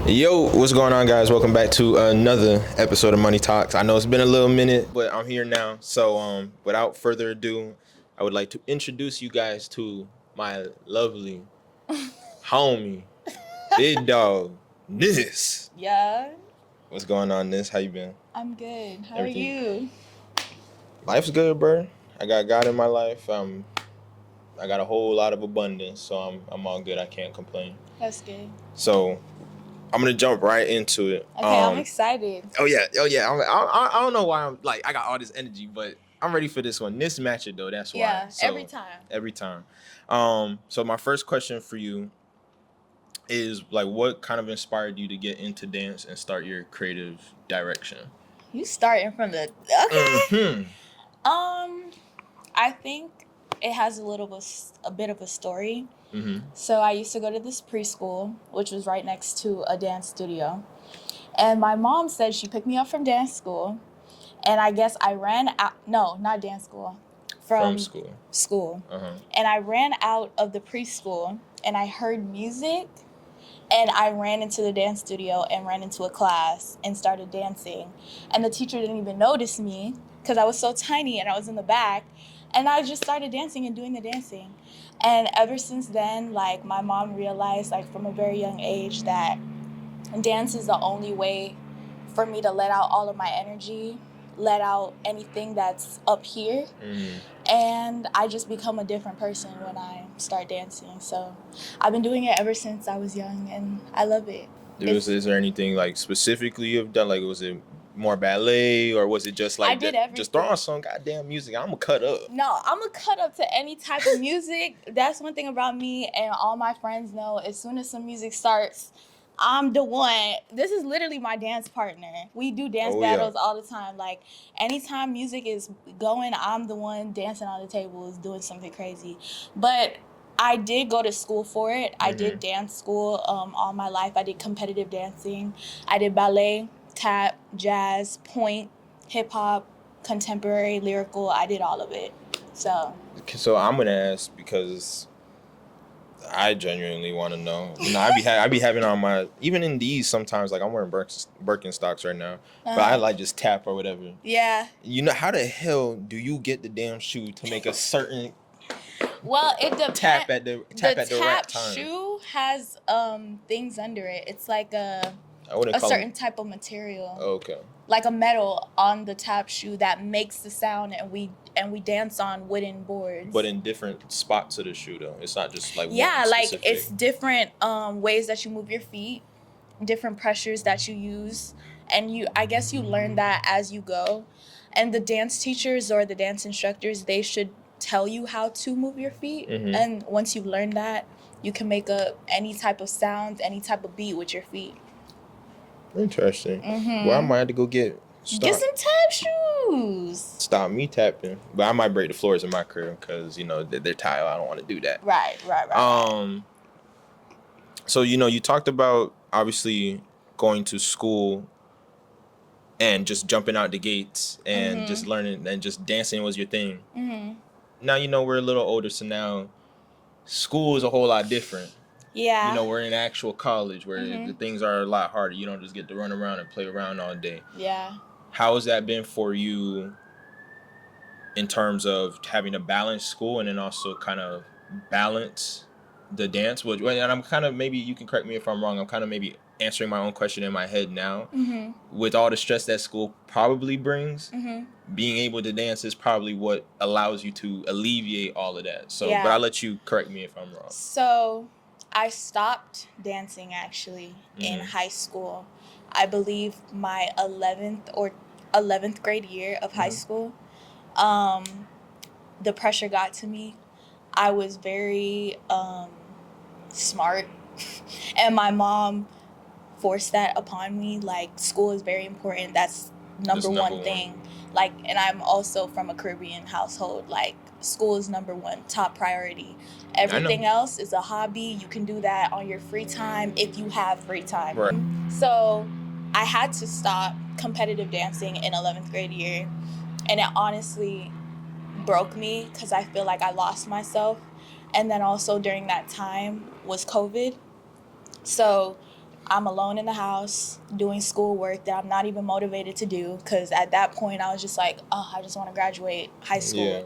Yo, what's going on, guys? Welcome back to another episode of Money Talks. I know it's been a little minute, but I'm here now. So, without further ado, I would like to introduce you guys to my lovely homie, big dog, Nis. Yeah. What's going on, Nis? How you been? I'm good. How Everything- are you? Life's good, bro. I got God in my life. I got a whole lot of abundance, so I'm all good. I can't complain. That's good. So, I'm gonna jump right into it. Okay, I'm excited. Oh yeah. I don't know why I'm like I got all this energy, but I'm ready for this one. This match it though. That's why. Yeah, So, every time. So my first question for you is like, what kind of inspired you to get into dance and start your creative direction? You starting from the okay. I think it has a bit of a story. So I used to go to this preschool, which was right next to a dance studio. And my mom said she picked me up from dance school. And I guess I ran out. No, not dance school. From school. And I ran out of the preschool and I heard music. And I ran into the dance studio and ran into a class and started dancing. And the teacher didn't even notice me because I was so tiny and I was in the back. And I just started dancing and doing the dancing. And ever since then, like, my mom realized, like, from a very young age that dance is the only way for me to let out all of my energy, let out anything that's up here. And I just become a different person when I start dancing. So I've been doing it ever since I was young, and I love it. Is there anything like specifically you've done? Like, was it more ballet, or was it just like I did everything. Just throw on some goddamn music? I'm gonna cut up. No, I'm gonna cut up to any type of music. That's one thing about me, and all my friends know. As soon as some music starts, I'm the one. This is literally my dance partner. We do dance battles all the time. Like, anytime music is going, I'm the one dancing on the tables, doing something crazy. But I did go to school for it. I did dance school all my life. I did competitive dancing. I did ballet, tap, jazz, point, hip hop, contemporary, lyrical. I did all of it. So I'm gonna ask because I genuinely want to know. You know, I be having on my, even in these sometimes, like I'm wearing Birkenstocks right now, but I like just tap or whatever. Yeah. You know, how the hell do you get the damn shoe to make a certain Well, it depends. tap at the right time? Shoe has things under it. It's like a certain type of material. Okay. Like a metal on the tap shoe that makes the sound, and we dance on wooden boards. But in different spots of the shoe, though. It's not just like one specific. Like it's different ways that you move your feet, different pressures that you use, and I guess you learn that as you go. And the dance teachers or the dance instructors, they should tell you how to move your feet. And once you learn that, you can make up any type of sound, any type of beat with your feet. Interesting. Well, I might have to go get some tap shoes. Stop me tapping. But I might break the floors in my crib because, you know, they're tile. I don't want to do that. Right. So, you know, you talked about obviously going to school and just jumping out the gates and just learning and just dancing was your thing. Now, you know, we're a little older, so now school is a whole lot different. Yeah. You know, we're in actual college where the things are a lot harder. You don't just get to run around and play around all day. Yeah. How has that been for you in terms of having to balance school and then also kind of balance the dance? And I'm kind of, maybe you can correct me if I'm wrong, I'm kind of maybe answering my own question in my head now. With all the stress that school probably brings, being able to dance is probably what allows you to alleviate all of that. So, but I'll let you correct me if I'm wrong. So I stopped dancing actually in high school. I believe my 11th grade year of high school. The pressure got to me. I was very smart, and my mom forced that upon me. Like, school is very important. That's number one thing. Like, and I'm also from a Caribbean household. Like, school is number one, top priority. Everything else is a hobby. You can do that on your free time if you have free time. Right. So I had to stop competitive dancing in 11th grade year. And it honestly broke me because I feel like I lost myself. And then also during that time was COVID. So I'm alone in the house doing schoolwork that I'm not even motivated to do, because at that point I was just like, oh, I just want to graduate high school. Yeah.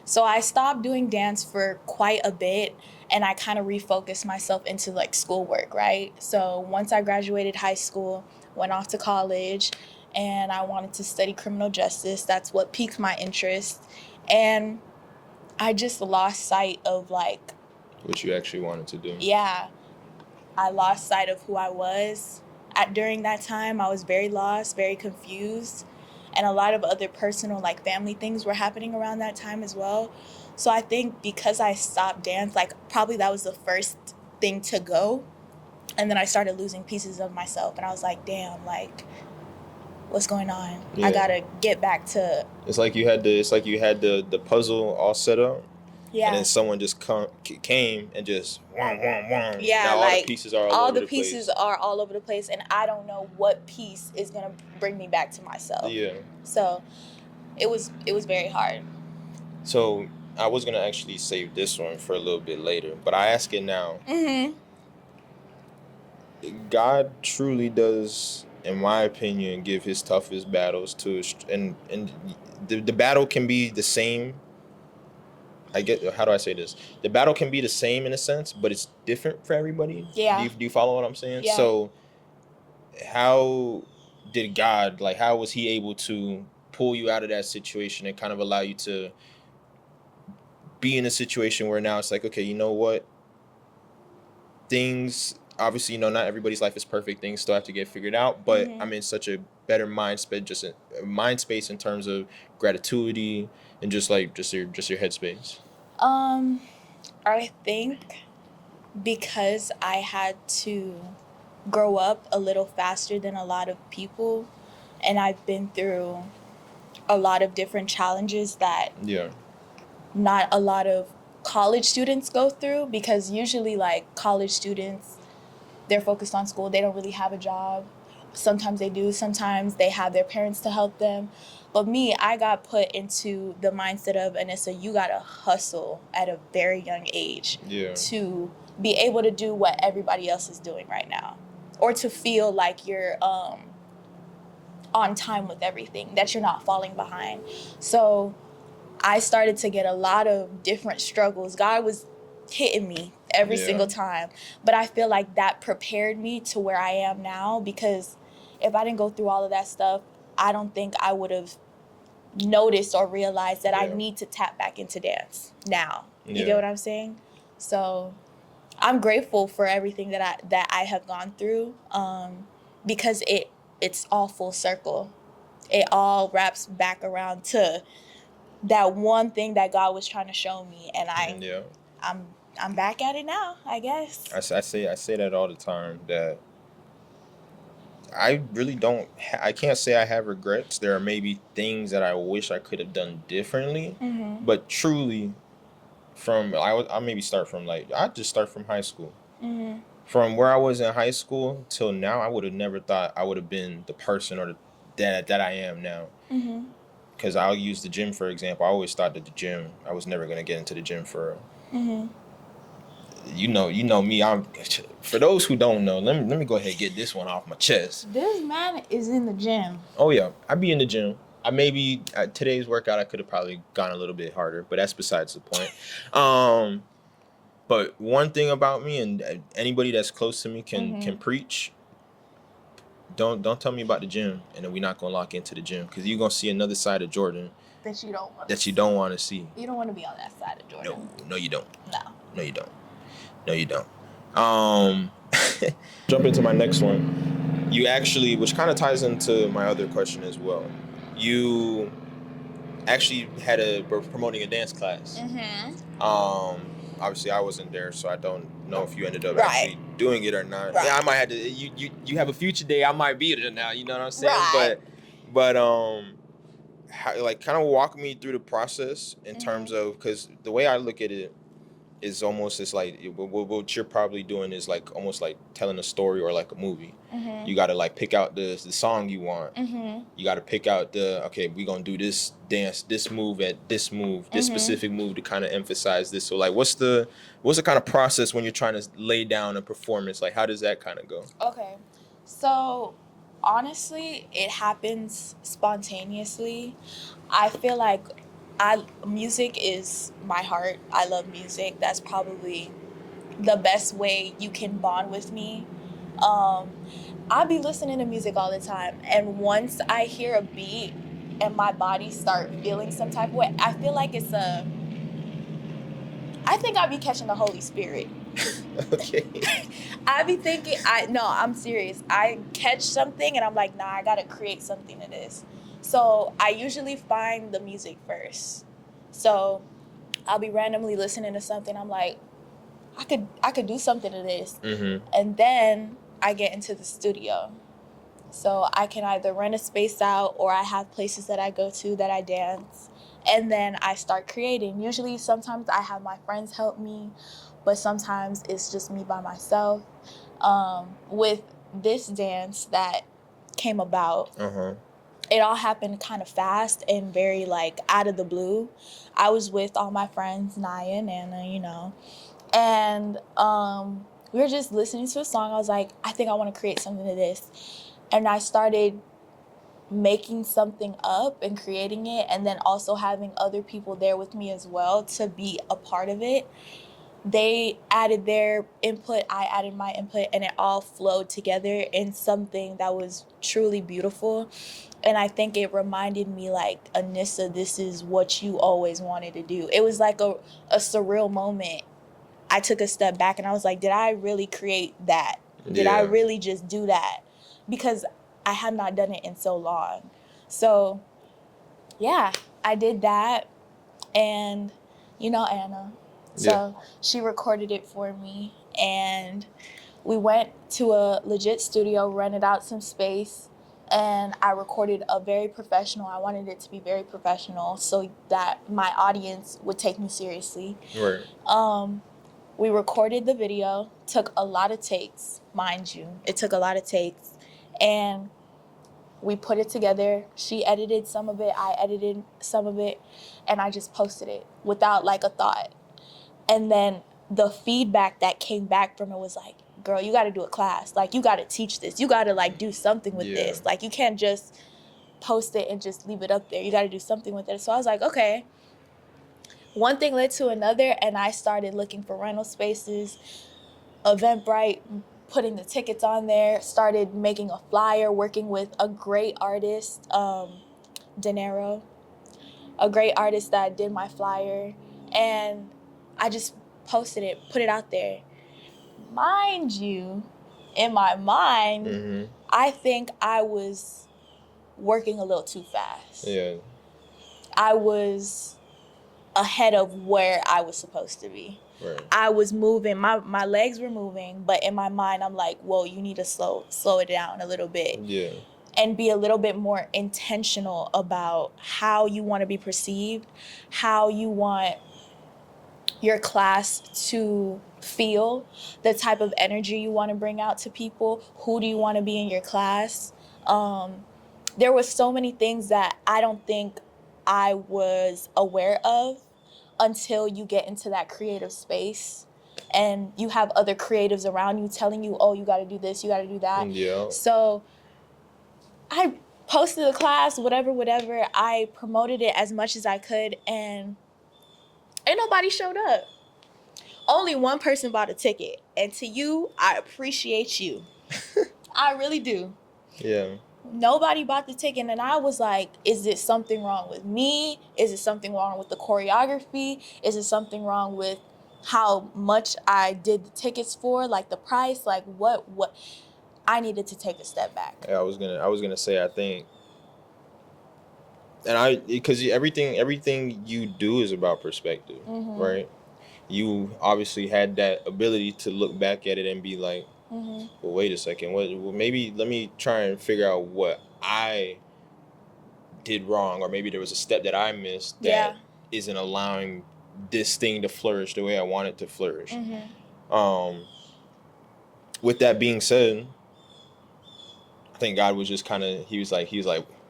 So I stopped doing dance for quite a bit, and I kind of refocused myself into like schoolwork, right? So once I graduated high school, went off to college, and I wanted to study criminal justice. That's what piqued my interest. And I just lost sight of like, What you actually wanted to do. yeah, I lost sight of who I was. During that time, I was very lost, very confused, and a lot of other personal, like family things were happening around that time as well. So I think because I stopped dance, like probably that was the first thing to go. And then I started losing pieces of myself, and I was like, damn, like, what's going on? Yeah. I gotta get back to. It's like you had the puzzle all set up. Yeah. And then someone just came and just wham. Yeah, now like all the pieces are all the pieces are all over the place, and I don't know what piece is gonna bring me back to myself. Yeah. So it was very hard. So I was gonna actually save this one for a little bit later, but I ask it now. Mm-hmm. God truly does, in my opinion, give his toughest battles to, and the battle can be the same. I get, how do I say this? The battle can be the same in a sense, but it's different for everybody. Yeah. Do you follow what I'm saying? Yeah. So how did God, like, how was he able to pull you out of that situation and kind of allow you to be in a situation where now it's like, okay, you know what? Things, obviously, not everybody's life is perfect. Things still have to get figured out, but I'm in such a better mind space, just a mind space in terms of gratitude and just your headspace. I think because I had to grow up a little faster than a lot of people, and I've been through a lot of different challenges that not a lot of college students go through, because usually like college students, they're focused on school, they don't really have a job. Sometimes they do, sometimes they have their parents to help them. But me, I got put into the mindset of, Anissa, you gotta hustle at a very young age to be able to do what everybody else is doing right now, or to feel like you're on time with everything, that you're not falling behind. So I started to get a lot of different struggles. God was hitting me every single time. But I feel like that prepared me to where I am now, because if I didn't go through all of that stuff, I don't think I would have noticed or realized that I need to tap back into dance now. You get what I'm saying? So I'm grateful for everything that I have gone through, because it's all full circle. It all wraps back around to that one thing that God was trying to show me, and I'm back at it now, I guess. I say that all the time, that I really don't. I can't say I have regrets. There are maybe things that I wish I could have done differently, but truly, I'll maybe start from I just start from high school. From where I was in high school till now, I would have never thought I would have been the person or that I am now. Because I'll use the gym for example. I always thought that the gym, I was never gonna get into the gym for real. You know me. For those who don't know, let me go ahead and get this one off my chest. This man is in the gym. Oh yeah, I be in the gym. I maybe today's workout I could have probably gone a little bit harder, but that's besides the point. But one thing about me, and anybody that's close to me can preach. Don't tell me about the gym, and then we're not gonna lock into the gym, because you're gonna see another side of Jordon that you don't want to see. You don't want to be on that side of Jordon. No, you don't. No, you don't. No, you don't. Jump into my next one. You actually, which kind of ties into my other question as well. You actually were promoting a dance class. Obviously I wasn't there, so I don't know if you ended up actually doing it or not. Yeah, I might have to. You have a future day. I might be there now. You know what I'm saying? But how, kind of walk me through the process in terms of, because the way I look at it, is almost, it's like what you're probably doing is like almost like telling a story or like a movie. You got to like pick out the song you want. You got to pick out okay, we gonna do this dance, this move at this move, this specific move to kind of emphasize this. So like, what's the kind of process when you're trying to lay down a performance? Like, how does that kind of go? Okay, so honestly, it happens spontaneously. I feel like music is my heart. I love music. That's probably the best way you can bond with me. I'll be listening to music all the time, and once I hear a beat and my body start feeling some type of way, I feel like I think I'll be catching the Holy Spirit. Okay. I be thinking, I'm serious. I catch something and I'm like, nah, I gotta create something of this. So I usually find the music first. So I'll be randomly listening to something. I'm like, I could do something to this. And then I get into the studio. So I can either rent a space out, or I have places that I go to that I dance. And then I start creating. Usually, sometimes I have my friends help me, but sometimes it's just me by myself. With this dance that came about, it all happened kind of fast and very like out of the blue. I was with all my friends, Naya and Anna, and we were just listening to a song. I was like, I think I want to create something to this. And I started making something up and creating it, and then also having other people there with me as well to be a part of it. They added their input, I added my input, and it all flowed together in something that was truly beautiful. And I think it reminded me, like, Anissa, this is what you always wanted to do. It was like a surreal moment. I took a step back and I was like, did I really create that? Did I really just do that? Because I have not done it in so long. So, yeah, I did that. And, Anna. So she recorded it for me. And we went to a legit studio, rented out some space. And I recorded a very professional. I wanted it to be very professional so that my audience would take me seriously. Right. We recorded the video, took a lot of takes, mind you. It took a lot of takes. And we put it together. She edited some of it, I edited some of it, and I just posted it without like a thought. And then the feedback that came back from it was like, girl, you got to do a class. Like, you got to teach this. You got to like do something with this. Like, you can't just post it and just leave it up there. You got to do something with it. So I was like, okay. One thing led to another, and I started looking for rental spaces, Eventbrite, putting the tickets on there, started making a flyer, working with a great artist, Dinero, a great artist that did my flyer, and I just posted it, put it out there. Mind you, in my mind, I think I was working a little too fast. Yeah. I was ahead of where I was supposed to be. Right. I was moving, my legs were moving, but in my mind I'm like, whoa, you need to slow it down a little bit. Yeah. And be a little bit more intentional about how you want to be perceived, how you want your class to feel, the type of energy you want to bring out to people, who do you want to be in your class. There were so many things that I don't think I was aware of until you get into that creative space and you have other creatives around you telling you, oh, you got to do this, you got to do that. Yeah. So I posted the class, whatever. I promoted it as much as I could, and ain't nobody showed up. Only one person bought a ticket. And to you, I appreciate you. I really do. Yeah. Nobody bought the ticket, and I was like, is it something wrong with me? Is it something wrong with the choreography? Is it something wrong with how much I did the tickets for, like the price? Like what I needed to take a step back. Yeah, I was gonna say, I think, and because everything you do is about perspective, right? You obviously had that ability to look back at it and be like, well, wait a second, maybe let me try and figure out what I did wrong, or maybe there was a step that I missed that isn't allowing this thing to flourish the way I want it to flourish. With that being said, I think God was just kind of, he was like,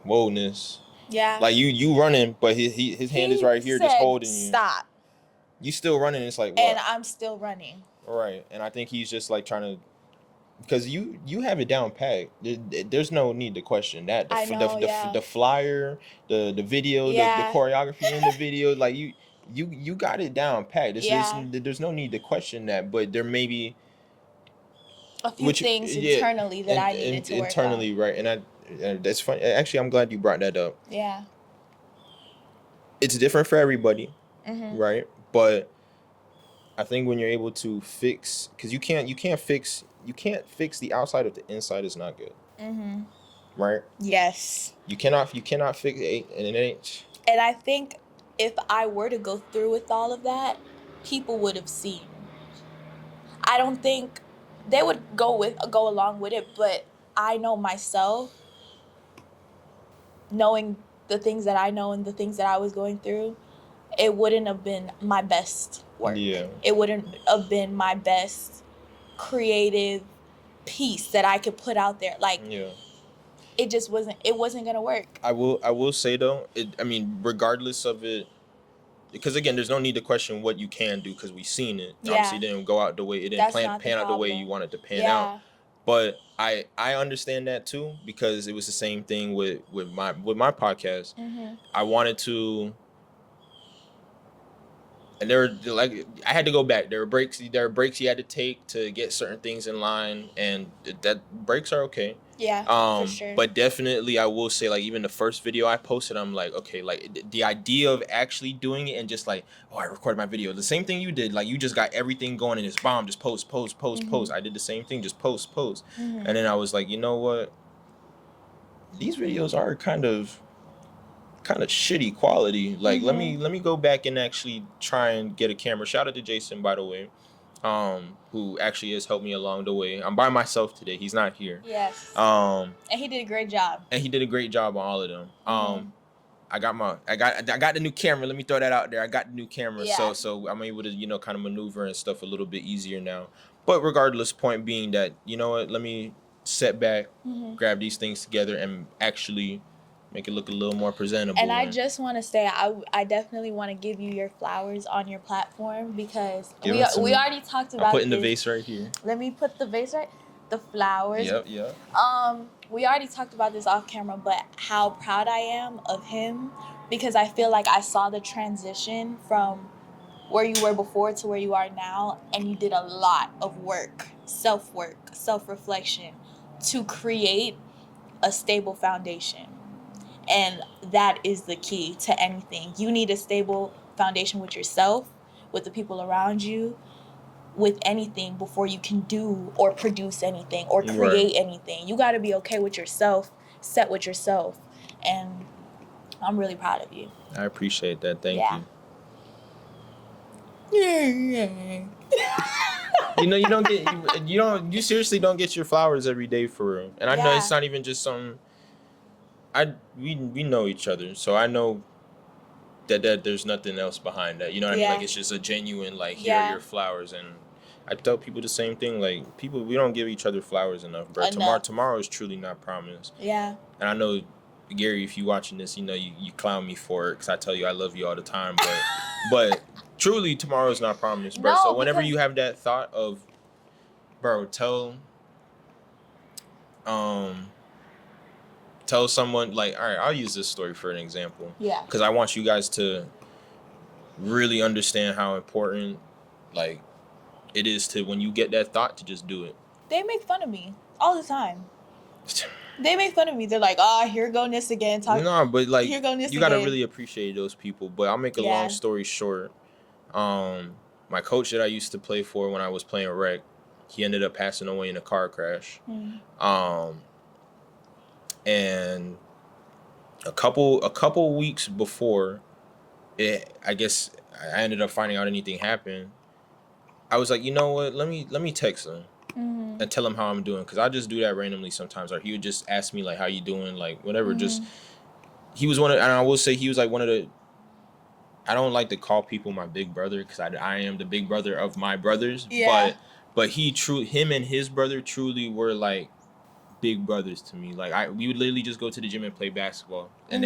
whoa-ness. Yeah. Like you running, but his hand is right here just holding you. Stop. You still running. It's like, what? And I'm still running. Right. And I think he's just like trying to, because you have it down pat. There's no need to question that. The flyer, the video, the choreography in the video, like you got it down pat. There's no need to question that. But there may be a few things internally that I needed to work internally, on. Right? And that's funny. Actually, I'm glad you brought that up. Yeah. It's different for everybody, right? But I think when you're able to fix, because you can't fix the outside if the inside is not good. Right? Yes. You cannot fix it, and it ain't. And I think if I were to go through with all of that, people would have seen. I don't think they would go along with it, but I know myself, knowing the things that I know and the things that I was going through, it wouldn't have been my best work. Yeah. It wouldn't have been my best creative piece that I could put out there. Like, it just wasn't. It wasn't gonna work. I will say though, regardless of it, because again, there's no need to question what you can do because we've seen it. Yeah. Obviously, it didn't go out the way it didn't pan out the way you wanted to pan out. But I understand that too, because it was the same thing with my podcast. I wanted to, and there were like, I had to go back. There were breaks you had to take to get certain things in line, and that breaks are okay. Yeah, for sure. But definitely, I will say, like, even the first video I posted, I'm like, okay, like the idea of actually doing it and just like, oh, I recorded my video. The same thing you did, like you just got everything going and it's bomb, just post. I did the same thing, just post. And then I was like, you know what? These videos are kind of shitty quality. Like, let me go back and actually try and get a camera. Shout out to Jason, by the way. Who actually has helped me along the way. I'm by myself today. He's not here. Yes. And he did a great job. And he did a great job on all of them. I got the new camera. Let me throw that out there. I got the new camera. Yeah. So I'm able to, kind of maneuver and stuff a little bit easier now. But regardless, point being that, you know what, let me set back, grab these things together and actually make it look a little more presentable. And I just want to say, I definitely want to give you your flowers on your platform, because we already talked about. I'm putting the vase right here. Let me put the vase right. The flowers. Yep. We already talked about this off camera, but how proud I am of him, because I feel like I saw the transition from where you were before to where you are now, and you did a lot of work, self-reflection, to create a stable foundation. And that is the key to anything. You need a stable foundation with yourself, with the people around you, with anything before you can do or produce anything or create anything. You got to be okay with yourself, set with yourself. And I'm really proud of you. I appreciate that. Thank you. Yeah. You seriously don't get your flowers every day for real. And I know it's not even just something. We know each other, so I know that there's nothing else behind that. You know what I mean? Like, it's just a genuine, like, here are your flowers. And I tell people the same thing. Like, we don't give each other flowers enough, bro. Tomorrow is truly not promised. Yeah. And I know, Gary, if you watching this, you clown me for it because I tell you I love you all the time. But truly, tomorrow is not promised, bro. So whenever you have that thought of, bro, tell someone, like, all right, I'll use this story for an example. Yeah. Because I want you guys to really understand how important, like, it is to, when you get that thought, to just do it. They make fun of me all the time. They make fun of me. They're like, here go Nis again. No, but, like, here go Nis you got to really appreciate those people. But I'll make a long story short. My coach that I used to play for when I was playing rec, he ended up passing away in a car crash. And a couple weeks before it, I guess I ended up finding out anything happened. I was like, you know what? Let me text him and tell him how I'm doing, because I just do that randomly sometimes. Or he would just ask me, like, how you doing, like, whatever. Just, he was and I will say he was like one of the. I don't like to call people my big brother because I am the big brother of my brothers. Yeah. But him and his brother truly were like big brothers to me. Like we would literally just go to the gym and play basketball, and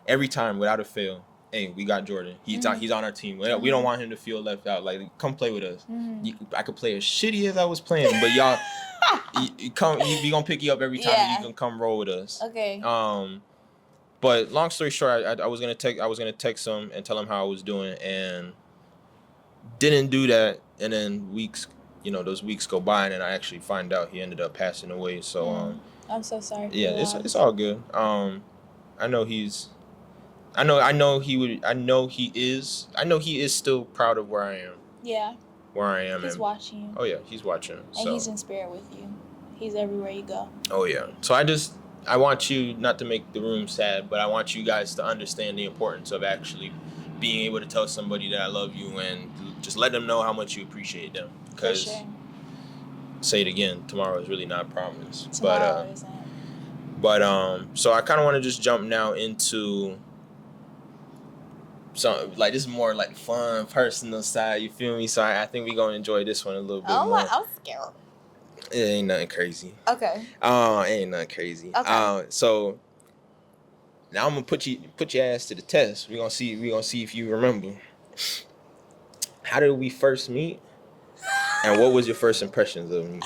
every time without a fail. Hey, we got Jordon. He's on our team. We don't want him to feel left out. Like, come play with us. I could play as shitty as I was playing, but y'all, we gonna pick you up every time. And you can come roll with us. Okay. But long story short, I was gonna text him and tell him how I was doing, and didn't do that. And then those weeks go by, and then I actually find out he ended up passing away. So I'm so sorry. Yeah, it's all good. I know he is still proud of where I am. Yeah. Where I am. He's watching you. Oh yeah, he's watching. And he's in spirit with you. He's everywhere you go. Oh yeah. So I want you not to make the room sad, but I want you guys to understand the importance of actually being able to tell somebody that I love you and just let them know how much you appreciate them. Because say it again, tomorrow is really not promised. Tomorrow isn't. But so I kind of want to just jump now into some, like, this is more like fun, personal side. You feel me? So I think we're gonna enjoy this one a little bit more. I'm scared. It ain't nothing crazy. Okay. Ain't nothing crazy. Okay. So now I'm gonna put your ass to the test. We're gonna see if you remember. How did we first meet? And what was your first impressions of me?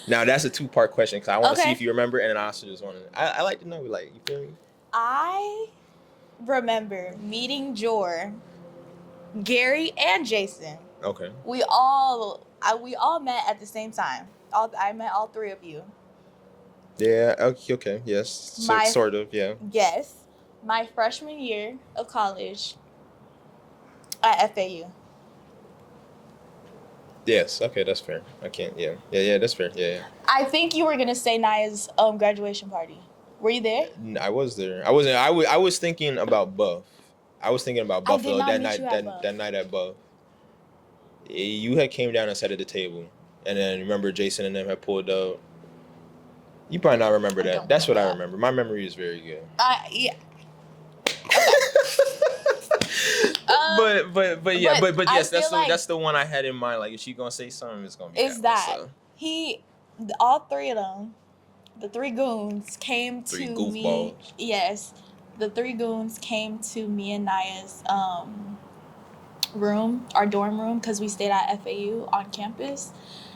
Now that's a 2-part question because I want to see if you remember, and then I also just want to. I like to know, like, you feel me? I remember meeting Gary, and Jason. Okay. We all met at the same time. I met all 3 of you. Yeah. Okay. Yes. Sort of. Yeah. Yes. My freshman year of college at FAU. Yes. Okay. That's fair. I can't. Yeah. Yeah. That's fair. Yeah. I think you were gonna say Naya's graduation party. Were you there? I was there. I wasn't. I was thinking about Buff. I was thinking about Buffalo that night. That night at Buff. You had came down and sat at the table, and then remember Jason and them had pulled up. You probably not remember that. That's what I remember. My memory is very good. Yeah. But yes, that's the one I had in mind. Like, if she gonna say something, it's gonna be. It's that. All 3 of them, the 3 goons came to me. Yes, the 3 goons came to me and Naya's room, our dorm room, because we stayed at FAU on campus,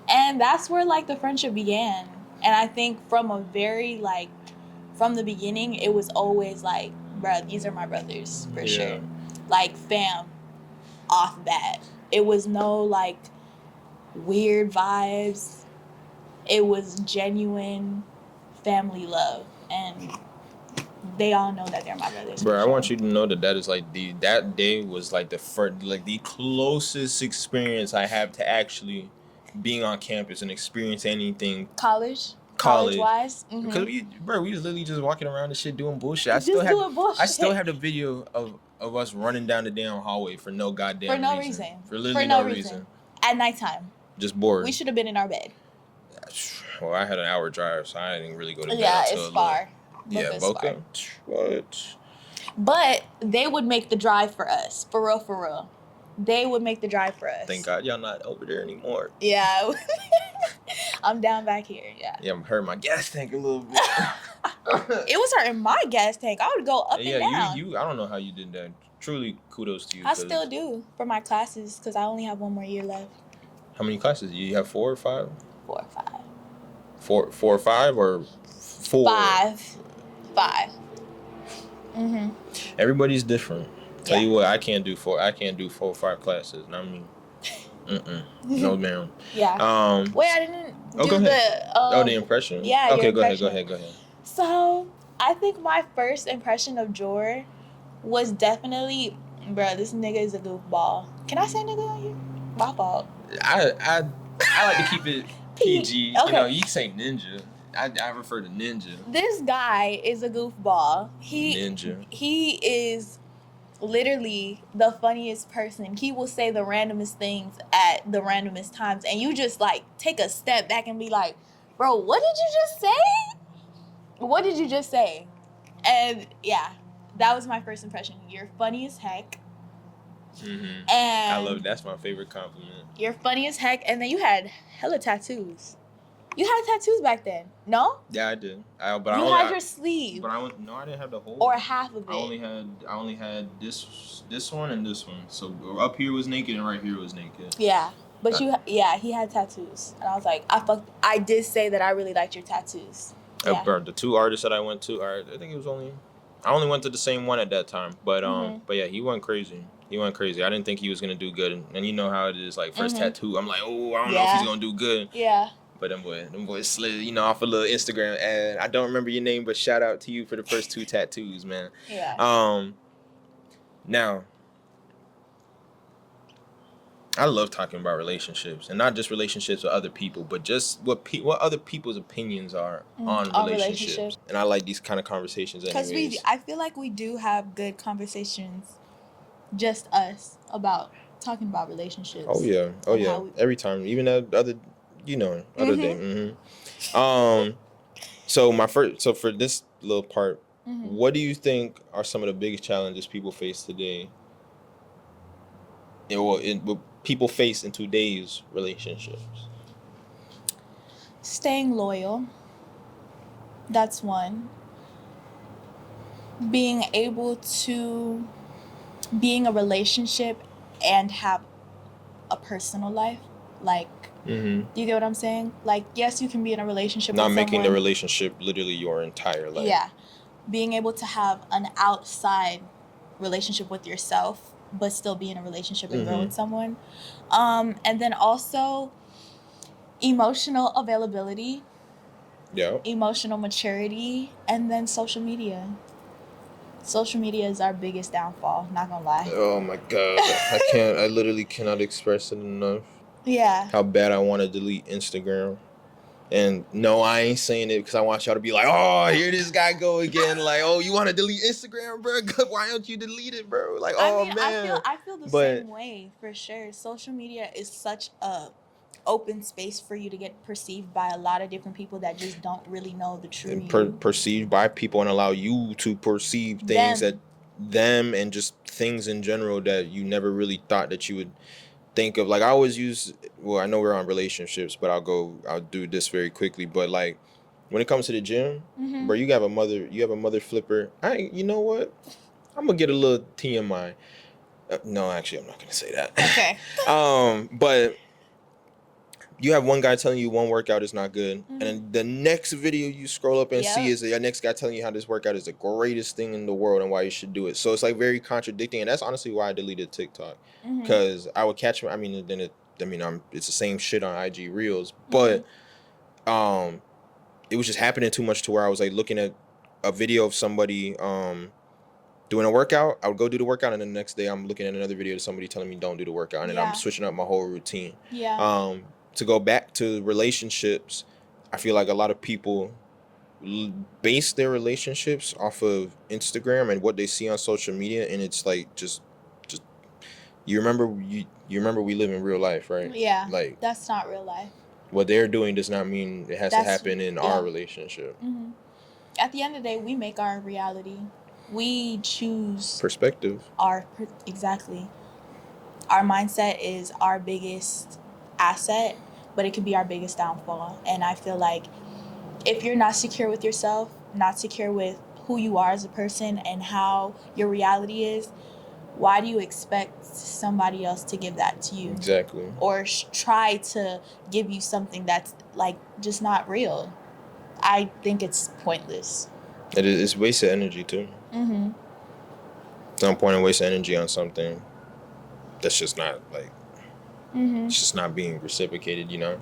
and that's where like the friendship began. And I think from the beginning, it was always like, bruh, these are my brothers for sure. Like, fam, off bat. It was no like weird vibes. It was genuine family love, and they all know that they're my brothers. Bro, I want you to know that is like that day was like the first, like the closest experience I have to actually being on campus and experience anything. College wise, because we was literally just walking around and shit doing bullshit. I still have the video of us running down the damn hallway for no goddamn reason. For literally no reason. At nighttime. Just bored. We should have been in our bed. Well, I had an hour drive, so I didn't really go to bed. Yeah, it's far. Yeah, Boca. What? But they would make the drive for us, for real. They would make the drive for us. Thank God y'all not over there anymore. Yeah. I'm down back here, yeah. Yeah, I'm hurting my gas tank a little bit. It was hurting my gas tank. I would go up and down. You. I don't know how you did that. Truly, kudos to you. I still do for my classes because I only have 1 more year left. How many classes? You have 4 or 5? 4 or 5. 4 or 5 or 4? 5. Everybody's different. Tell you what, I can't do 4 or 5 classes. Not me. No, ma'am. Yeah. Wait, I didn't do the impression? Yeah. Okay, go ahead. So, I think my first impression of Jor was definitely, bro, this nigga is a goofball. Can I say nigga on you? My fault. I like to keep it PG. Okay. You know, you say ninja. I refer to ninja. This guy is a goofball. He is literally the funniest person. He will say the randomest things at the randomest times, and you just like take a step back and be like, bro, what did you just say? What did you just say? And yeah, that was my first impression. You're funny as heck. Mm-hmm. I And love it. That's my favorite compliment. You're funny as heck. And then you had hella tattoos. You had tattoos back then, no? Yeah, I did. You had your sleeve. But I didn't have the whole. Or half of it. I only had this one and this one. So up here was naked and right here was naked. Yeah, but he had tattoos, and I was like, I did say that I really liked your tattoos. Yeah. The two artists that I went to, I think it was I only went to the same one at that time. But but yeah, he went crazy. I didn't think he was gonna do good, and you know how it is. Like first tattoo, I'm like, oh, I don't know if he's gonna do good. Yeah. But them boys slid, off a little Instagram ad. I don't remember your name, but shout out to you for the first 2 tattoos, man. Yeah. Now, I love talking about relationships, and not just relationships with other people, but just what other people's opinions are on relationships. And I like these kind of conversations anyways. Because I feel like we do have good conversations, just us, about talking about relationships. Oh yeah, every time, even the other, other day. So for this little part, what do you think are some of the biggest challenges people face today? What people face in today's relationships? Staying loyal. That's one. Being able to be in a relationship and have a personal life. Like, do you get what I'm saying? Like, yes, you can be in a relationship not with making someone, the relationship literally your entire life. Yeah. Being able to have an outside relationship with yourself, but still be in a relationship and grow with someone. And then also emotional availability. Yeah. Emotional maturity. And then social media. Social media is our biggest downfall, not gonna lie. Oh my God. I literally cannot express it enough. Yeah. How bad I want to delete Instagram. And no, I ain't saying it because I want y'all to be like, oh, here this guy go again. Like, oh, you want to delete Instagram, bro? Why don't you delete it, bro? Like, man. I feel the same way, for sure. Social media is such a open space for you to get perceived by a lot of different people that just don't really know the true you. Perceived by people and allow you to perceive things them and just things in general that you never really thought that you would think of. Like I always use, I know we're on relationships, but I'll do this very quickly. But like when it comes to the gym, bro, you have a mother flipper. You know what? I'm gonna get a little TMI. No, actually, I'm not gonna say that. Okay. But you have one guy telling you one workout is not good, and then the next video you scroll up and see is the next guy telling you how this workout is the greatest thing in the world and why you should do it. So it's like very contradicting, and that's honestly why I deleted TikTok, because I would catch. It's the same shit on IG Reels, but it was just happening too much to where I was like looking at a video of somebody doing a workout. I would go do the workout, and then the next day I'm looking at another video of somebody telling me don't do the workout, and then I'm switching up my whole routine. Yeah. To go back to relationships, I feel like a lot of people base their relationships off of Instagram and what they see on social media, and it's like just you remember we live in real life, right? Yeah. Like that's not real life. What they're doing does not mean it has to happen in our relationship. At the end of the day, we make our reality. We choose perspective. Exactly. Our mindset is our biggest asset, but it could be our biggest downfall. And I feel like if you're not secure with yourself, not secure with who you are as a person and how your reality is, why do you expect somebody else to give that to you? Exactly. Or try to give you something that's like just not real? I think it's pointless. It's wasted energy too. It's no point in wasting energy on something that's just not like it's just not being reciprocated, you know.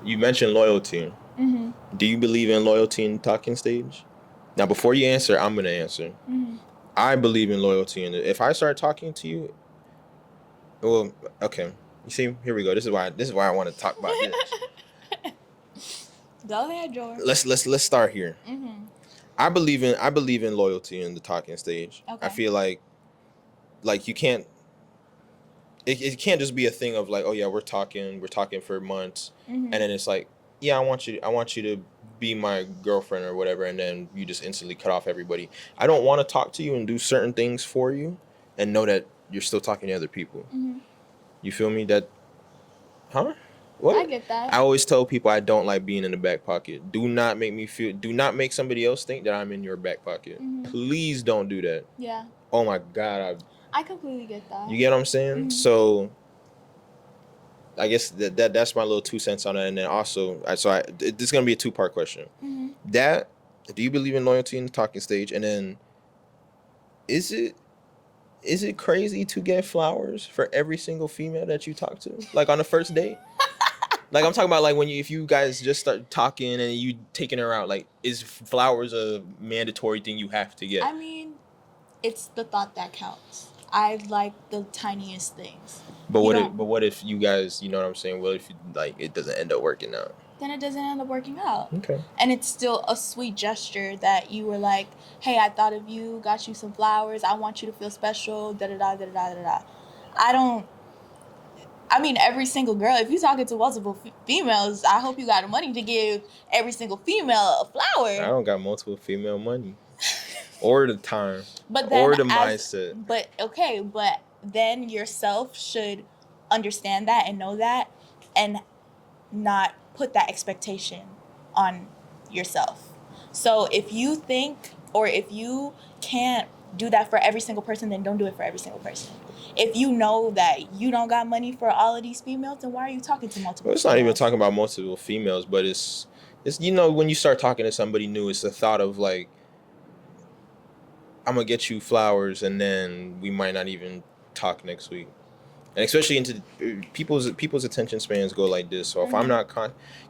You mentioned loyalty. Do you believe in loyalty in the talking stage? Now, before you answer, I'm gonna answer. I believe in loyalty, and if I start talking to you, well, okay. You see, here we go. This is why I want to talk about this. Go ahead, George. Let's start here. I believe in loyalty in the talking stage. Okay. I feel like you can't. It can't just be a thing of like, oh yeah, we're talking for months, and then it's like, yeah, I want you to be my girlfriend or whatever, and then you just instantly cut off everybody. I don't want to talk to you and do certain things for you, and know that you're still talking to other people. Mm-hmm. You feel me? That, huh? What? I get that. I always tell people I don't like being in the back pocket. Do not make somebody else think that I'm in your back pocket. Mm-hmm. Please don't do that. Yeah. Oh my God. I completely get that. You get what I'm saying? Mm-hmm. So I guess that's my little 2 cents on it. And then also, this is gonna be a 2-part question. Mm-hmm. That, do you believe in loyalty in the talking stage? And then, is it crazy to get flowers for every single female that you talk to, like on the first date? Like, I'm talking about, like, if you guys just start talking and you taking her out, like, is flowers a mandatory thing you have to get? I mean, it's the thought that counts. I like the tiniest things. But what if you guys, you know what I'm saying? What if like it doesn't end up working out? Then it doesn't end up working out. Okay. And it's still a sweet gesture that you were like, hey, I thought of you, got you some flowers, I want you to feel special, da-da-da, da-da-da, da-da. I mean, every single girl, if you're talking to multiple females, I hope you got the money to give every single female a flower. I don't got multiple female money. Or the time. But then or the mindset. But then yourself should understand that and know that and not put that expectation on yourself. So if you think, or if you can't do that for every single person, then don't do it for every single person. If you know that you don't got money for all of these females, then why are you talking to multiple Well, it's females? not even talking about multiple females, but it's when you start talking to somebody new, it's the thought of like, I'm gonna get you flowers and then we might not even talk next week. And especially into people's attention spans go like this. So if I'm not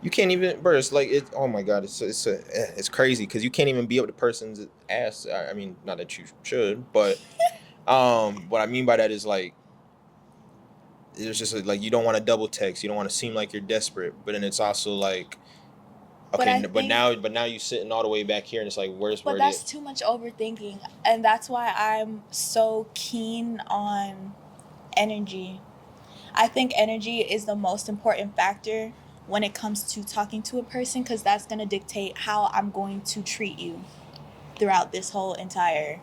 you can't even, bro. It's like oh my God, it's crazy because you can't even be up the person's ass. I mean, not that you should, but what I mean by that is like, it's just like you don't want to double text. You don't want to seem like you're desperate, but then it's also like, okay, but now you sitting all the way back here and it's like, But that's too much overthinking, and that's why I'm so keen on energy. I think energy is the most important factor when it comes to talking to a person, because that's going to dictate how I'm going to treat you throughout this whole entire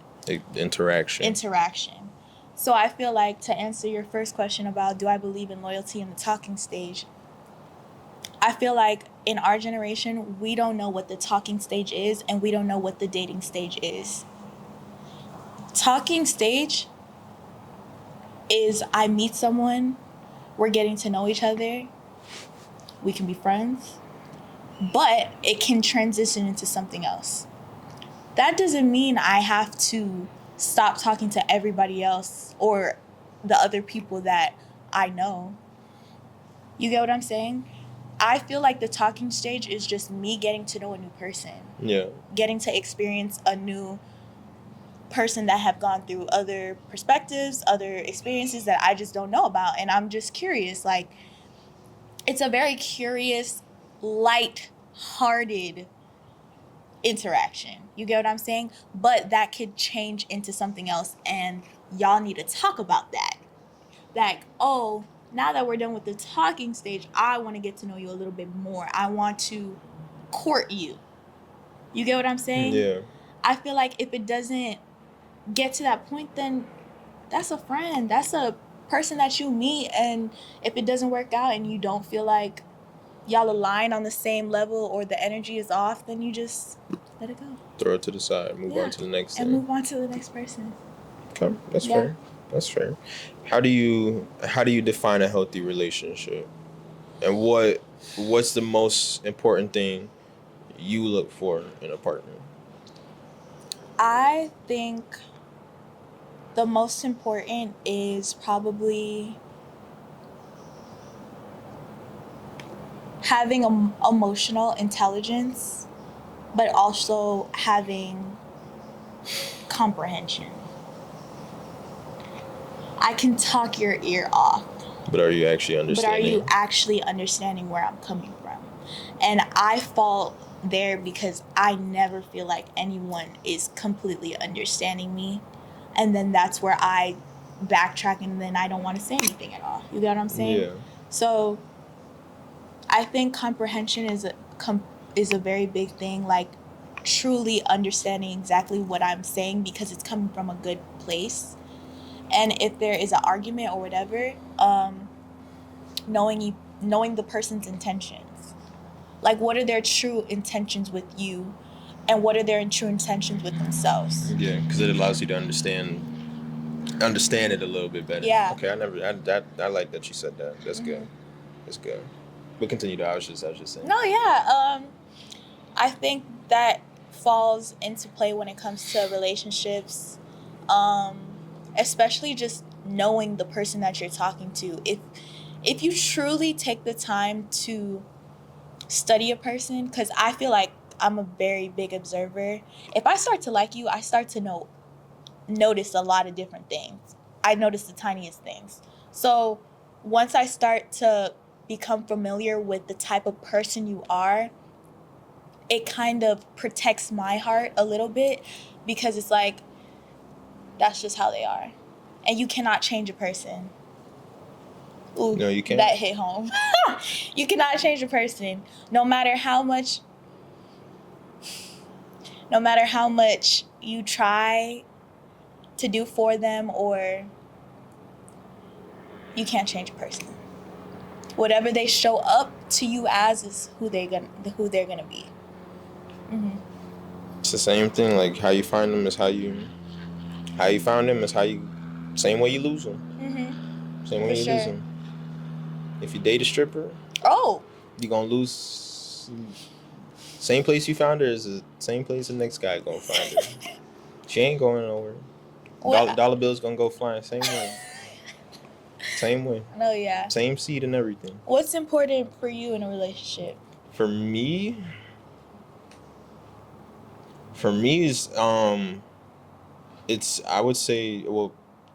interaction. So I feel like, to answer your first question about do I believe in loyalty in the talking stage, I feel like in our generation, we don't know what the talking stage is and we don't know what the dating stage is. Talking stage is I meet someone, we're getting to know each other, we can be friends, but it can transition into something else. That doesn't mean I have to stop talking to everybody else or the other people that I know. You get what I'm saying? I feel like the talking stage is just me getting to know a new person. Yeah. Getting to experience a new person that have gone through other perspectives, other experiences that I just don't know about. And I'm just curious. Like, it's a very curious, light-hearted interaction. You get what I'm saying? But that could change into something else, and y'all need to talk about that. Like, oh, now that we're done with the talking stage, I want to get to know you a little bit more. I want to court you. You get what I'm saying? Yeah. I feel like if it doesn't get to that point, then that's a friend. That's a person that you meet, and if it doesn't work out and you don't feel like y'all align on the same level or the energy is off, then you just let it go. Throw it to the side. Move on to the next thing. And move on to the next person. Okay, that's fair. That's fair. How do you define a healthy relationship? And what's the most important thing you look for in a partner? I think the most important is probably having emotional intelligence, but also having comprehension. I can talk your ear off. But are you actually understanding where I'm coming from? And I fall there because I never feel like anyone is completely understanding me. And then that's where I backtrack, and then I don't want to say anything at all. You get what I'm saying? Yeah. So I think comprehension is a very big thing. Like, truly understanding exactly what I'm saying because it's coming from a good place. And if there is an argument or whatever, knowing the person's intentions. Like, what are their true intentions with you, and what are their true intentions with themselves? Yeah, because it allows you to understand it a little bit better. Yeah. Okay, I like that you said that. That's good. That's good. But continue to. I was just saying. No, yeah. I think that falls into play when it comes to relationships, especially just knowing the person that you're talking to. If you truly take the time to study a person, because I feel like I'm a very big observer. If I start to like you, I start to notice a lot of different things. I notice the tiniest things. So once I start to become familiar with the type of person you are, it kind of protects my heart a little bit, because it's like, that's just how they are. And you cannot change a person. Ooh, No, you can't. That hit home. You cannot change a person. No matter how much you try to do for them, or you can't change a person. Whatever they show up to you as is who they're gonna be. Mm-hmm. It's the same thing. Like, how you find them is how you found them is how you. Same way you lose them. Mm-hmm. Same way For you sure. lose them. If you date a stripper, you're gonna lose. Same place you found her is the same place the next guy gonna find her. She ain't going nowhere. Dollar bills gonna go flying. Same way. Same way. No, yeah. Same seed and everything. What's important for you in a relationship? For me is it's, I would say, well,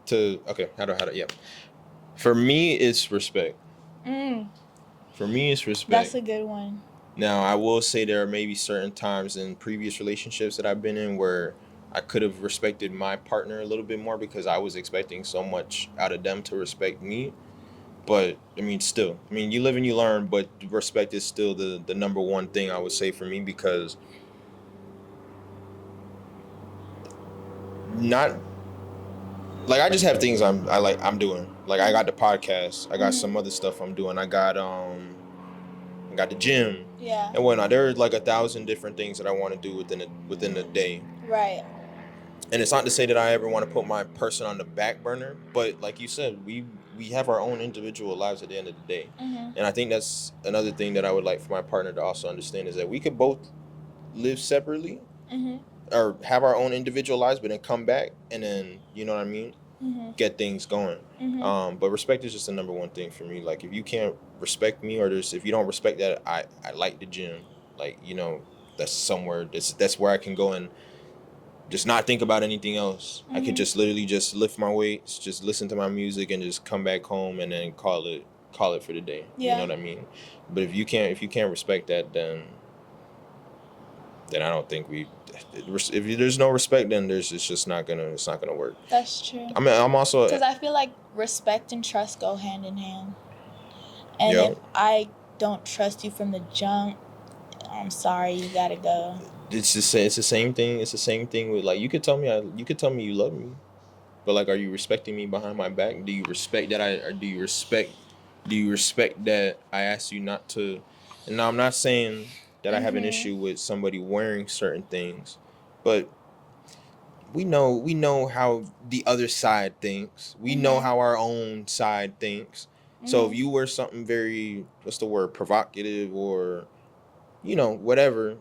how do yeah. For me, it's respect. For me, it's respect. That's a good one. Now, I will say there are maybe certain times in previous relationships that I've been in where I could have respected my partner a little bit more, because I was expecting so much out of them to respect me. But, I mean, still. I mean, you live and you learn, but respect is still the number one thing I would say for me, because not... Like, I just have things I'm doing. Like, I got the podcast. I got some other stuff I'm doing. I got the gym. Yeah. And whatnot. There are like 1,000 different things that I want to do within a day. Right. And it's not to say that I ever want to put my person on the back burner, but like you said, we have our own individual lives at the end of the day. And I think that's another thing that I would like for my partner to also understand, is that we could both live separately, or have our own individual lives, but then come back and then, you know what I mean, get things going. But respect is just the number one thing for me. Like, if you can't respect me, or if you don't respect that I like the gym, like, you know, that's somewhere that's where I can go and just not think about anything else. I could just literally just lift my weights, just listen to my music, and just come back home and then call it for the day. Yeah. You know what I mean? But if you can't respect that, then I don't think if there's no respect, then it's not gonna work. That's true. I mean, I'm also, because I feel like respect and trust go hand in hand. And if I don't trust you from the jump, I'm sorry, you gotta go. It's the same thing. It's the same thing with, like, you could tell me you love me, but, like, are you respecting me behind my back? Do you respect that do you respect that I asked you not to? And now, I'm not saying that I have an issue with somebody wearing certain things, but we know how the other side thinks. We know how our own side thinks. So if you wear something very, what's the word, provocative, or, you know, whatever,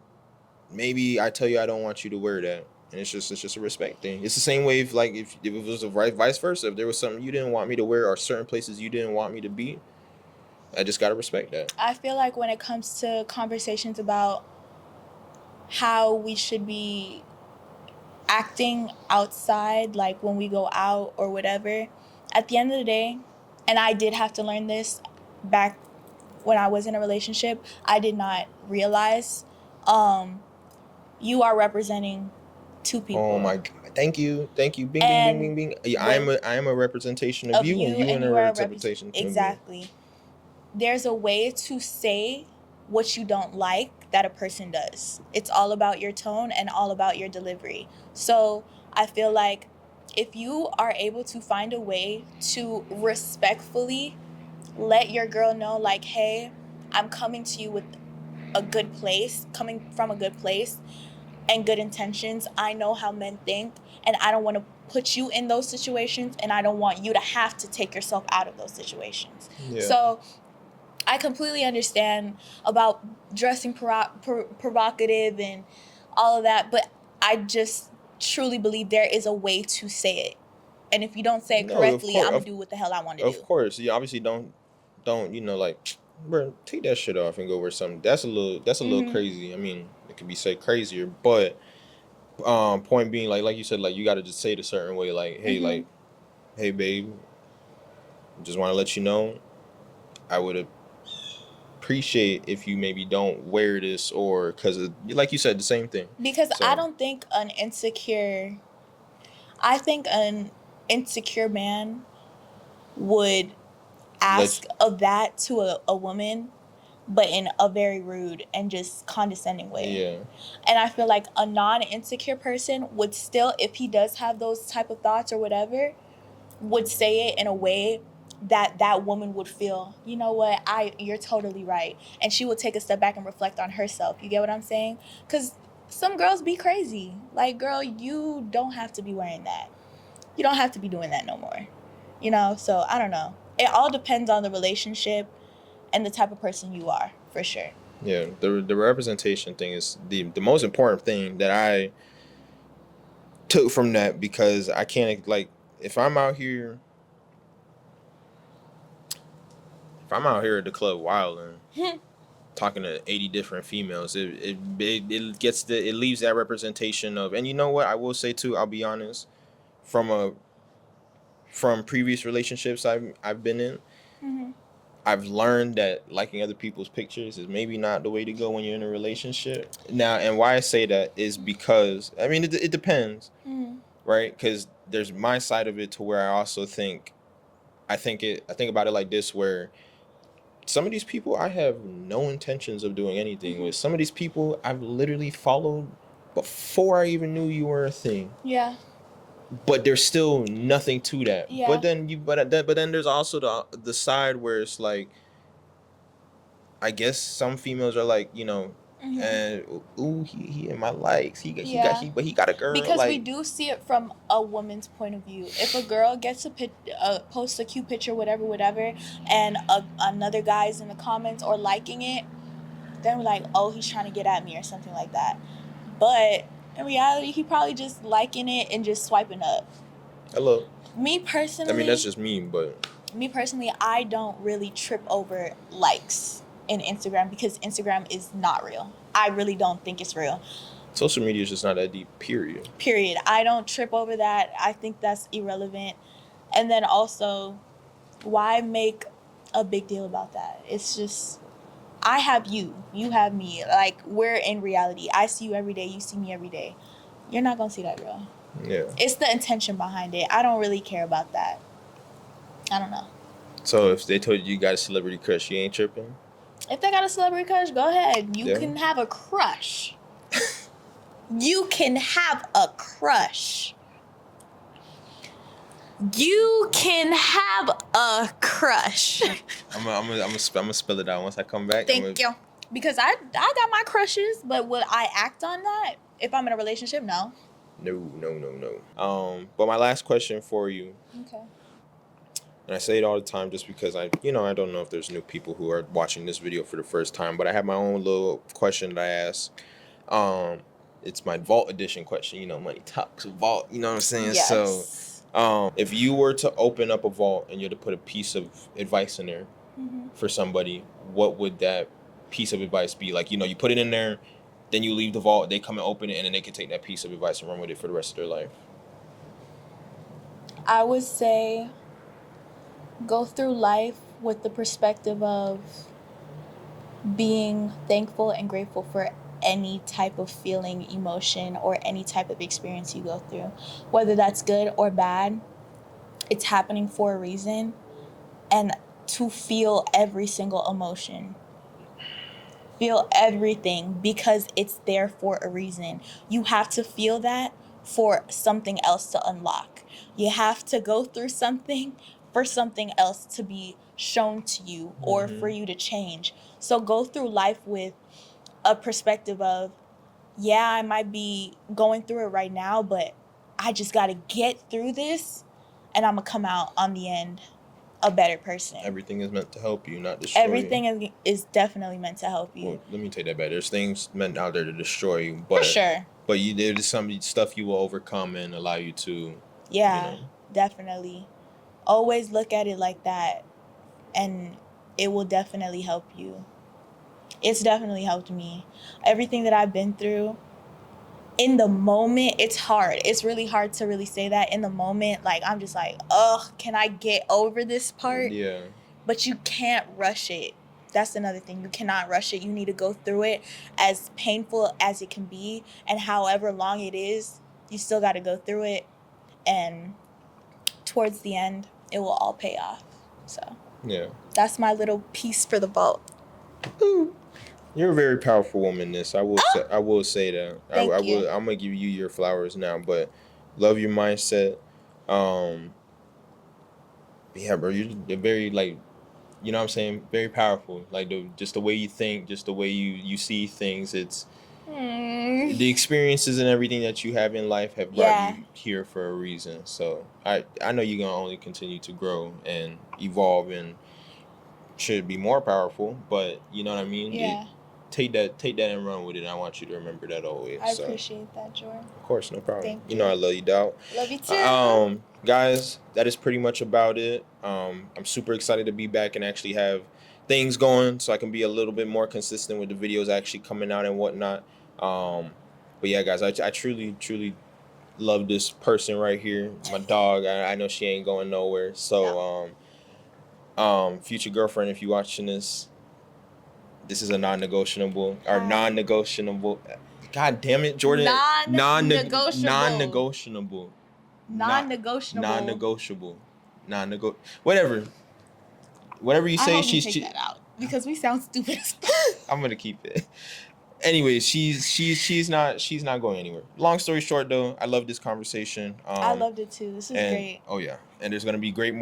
maybe I tell you I don't want you to wear that. And it's just a respect thing. It's the same way if it was vice versa. If there was something you didn't want me to wear, or certain places you didn't want me to be, I just gotta respect that. I feel like when it comes to conversations about how we should be acting outside, like when we go out or whatever, at the end of the day, and I did have to learn this back when I was in a relationship, I did not realize you are representing two people. Oh my God. Thank you. Bing, bing, bing, bing, bing. I am a representation of you, and you are a representation of me. Exactly. There's a way to say what you don't like that a person does. It's all about your tone and all about your delivery. So I feel like if you are able to find a way to respectfully let your girl know, like, hey, I'm coming to you with coming from a good place and good intentions. I know how men think, and I don't want to put you in those situations, and I don't want you to have to take yourself out of those situations. Yeah. So I completely understand about dressing provocative and all of that, but I just truly believe there is a way to say it. And if you don't say it correctly, I'm going to do what the hell I want to do. Of course. You obviously don't, like, bro, take that shit off and go wear something. That's a little crazy. I mean, it could be said crazier, but point being, like you said, like, you got to just say it a certain way, like, hey, hey, babe, just want to let you know, I would appreciate if you maybe don't wear this, or because, like you said, the same thing. Because so. I think an insecure man would ask of that to a woman, but in a very rude and just condescending way. Yeah. And I feel like a non-insecure person would still, if he does have those type of thoughts or whatever, would say it in a way that woman would feel, you know what, you're totally right. And she would take a step back and reflect on herself. You get what I'm saying? Because some girls be crazy. Like, girl, you don't have to be wearing that. You don't have to be doing that no more. You know? So, I don't know. It all depends on the relationship and the type of person you are, for sure. Yeah, the representation thing is the most important thing that I took from that, because I can't, like, if I'm out here at the club wilding, talking to 80 different females, it leaves that representation of, and you know what, I will say too, I'll be honest, from previous relationships I've been in, I've learned that liking other people's pictures is maybe not the way to go when you're in a relationship. Now, and why I say that is because, I mean, it depends, right? Because there's my side of it to where I also think about it like this, where some of these people I have no intentions of doing anything with. Some of these people I've literally followed before I even knew you were a thing. Yeah. But there's still nothing to that. Yeah. But then there's also the side where it's like, I guess some females are like, and he in my likes. But he got a girl. Because we do see it from a woman's point of view. If a girl gets posts a cute picture, whatever, and another guy's in the comments or liking it, then we're like, oh, he's trying to get at me or something like that. But in reality, he probably just liking it and just swiping up. Hello. Me personally, I mean, that's just me, but me personally, I don't really trip over likes in Instagram, because Instagram is not real. I really don't think it's real. Social media is just not that deep, period. I don't trip over that. I think that's irrelevant. And then also, why make a big deal about that? It's just, I have you have me. Like, we're in reality. I see you every day, you see me every day. You're not gonna see that real. Yeah. It's the intention behind it. I don't really care about that. I don't know. So if they told you got a celebrity crush, you ain't tripping? If they got a celebrity crush, go ahead. You can have a crush. You can have a crush. You can have a crush. I'm gonna spell it out once I come back. Thank you. Because I got my crushes, but would I act on that if I'm in a relationship? No. No. But my last question for you. Okay. And I say it all the time just because I don't know if there's new people who are watching this video for the first time, but I have my own little question that I ask. It's my Vault Edition question. Money talks, Vault. You know what I'm saying? Yes. So, if you were to open up a vault and you had to put a piece of advice in there for somebody, what would that piece of advice be? Like, you put it in there, then you leave the vault, they come and open it, and then they can take that piece of advice and run with it for the rest of their life. I would say, go through life with the perspective of being thankful and grateful for any type of feeling, emotion, or any type of experience you go through. Whether that's good or bad, it's happening for a reason. And to feel every single emotion. Feel everything, because it's there for a reason. You have to feel that for something else to unlock. You have to go through something for something else to be shown to you or for you to change. So go through life with a perspective of, yeah, I might be going through it right now, but I just got to get through this and I'm going to come out on the end a better person. Everything is meant to help you, not destroy Everything you. is definitely meant to help you. Well, let me take that back. There's things meant out there to destroy you, but for sure. But there's some stuff you will overcome and allow you to. Yeah, definitely. Always look at it like that, and it will definitely help you. It's definitely helped me. Everything that I've been through, in the moment, it's hard. It's really hard to really say that in the moment. Like, I'm just like, ugh, can I get over this part? Yeah. But you can't rush it. That's another thing. You cannot rush it. You need to go through it, as painful as it can be, and however long it is, you still got to go through it. And towards the end, it will all pay off. So yeah, that's my little piece for the vault. Ooh. You're a very powerful woman, Nis. I will say that. Thank you. I'm gonna give you your flowers now, but love your mindset. Yeah, bro, you're very, like, you know what I'm saying, very powerful. Like, just the way you think, just the way you see things. It's the experiences and everything that you have in life have brought you here for a reason. So I know you're gonna only continue to grow and evolve and should be more powerful. But you know what I mean. Yeah. Take that and run with it. I want you to remember that always. I appreciate that, Jordon. Of course, no problem. Thank you. You know I love you, dog. Love you too. Guys, that is pretty much about it. I'm super excited to be back and actually have things going so I can be a little bit more consistent with the videos actually coming out and whatnot. But yeah, guys, I truly love this person right here, my dog. I know she ain't going nowhere. So future girlfriend, if you're watching this is a non-negotiable. Non-negotiable. God damn it, Jordon. Non-negotiable. Whatever you say. I hope you take that out because we sound stupid as fuck. I'm gonna keep it. Anyway, she's not going anywhere. Long story short, though, I love this conversation. I loved it too. This is great. Oh yeah, and there's gonna be great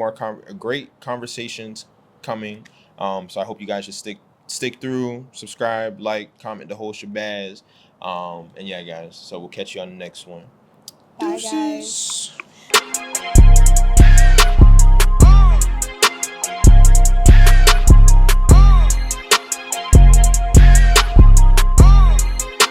conversations coming. So I hope you guys just stick through, subscribe, like, comment, the whole shabazz. And yeah, guys. So we'll catch you on the next one. Bye, Deuces. guys.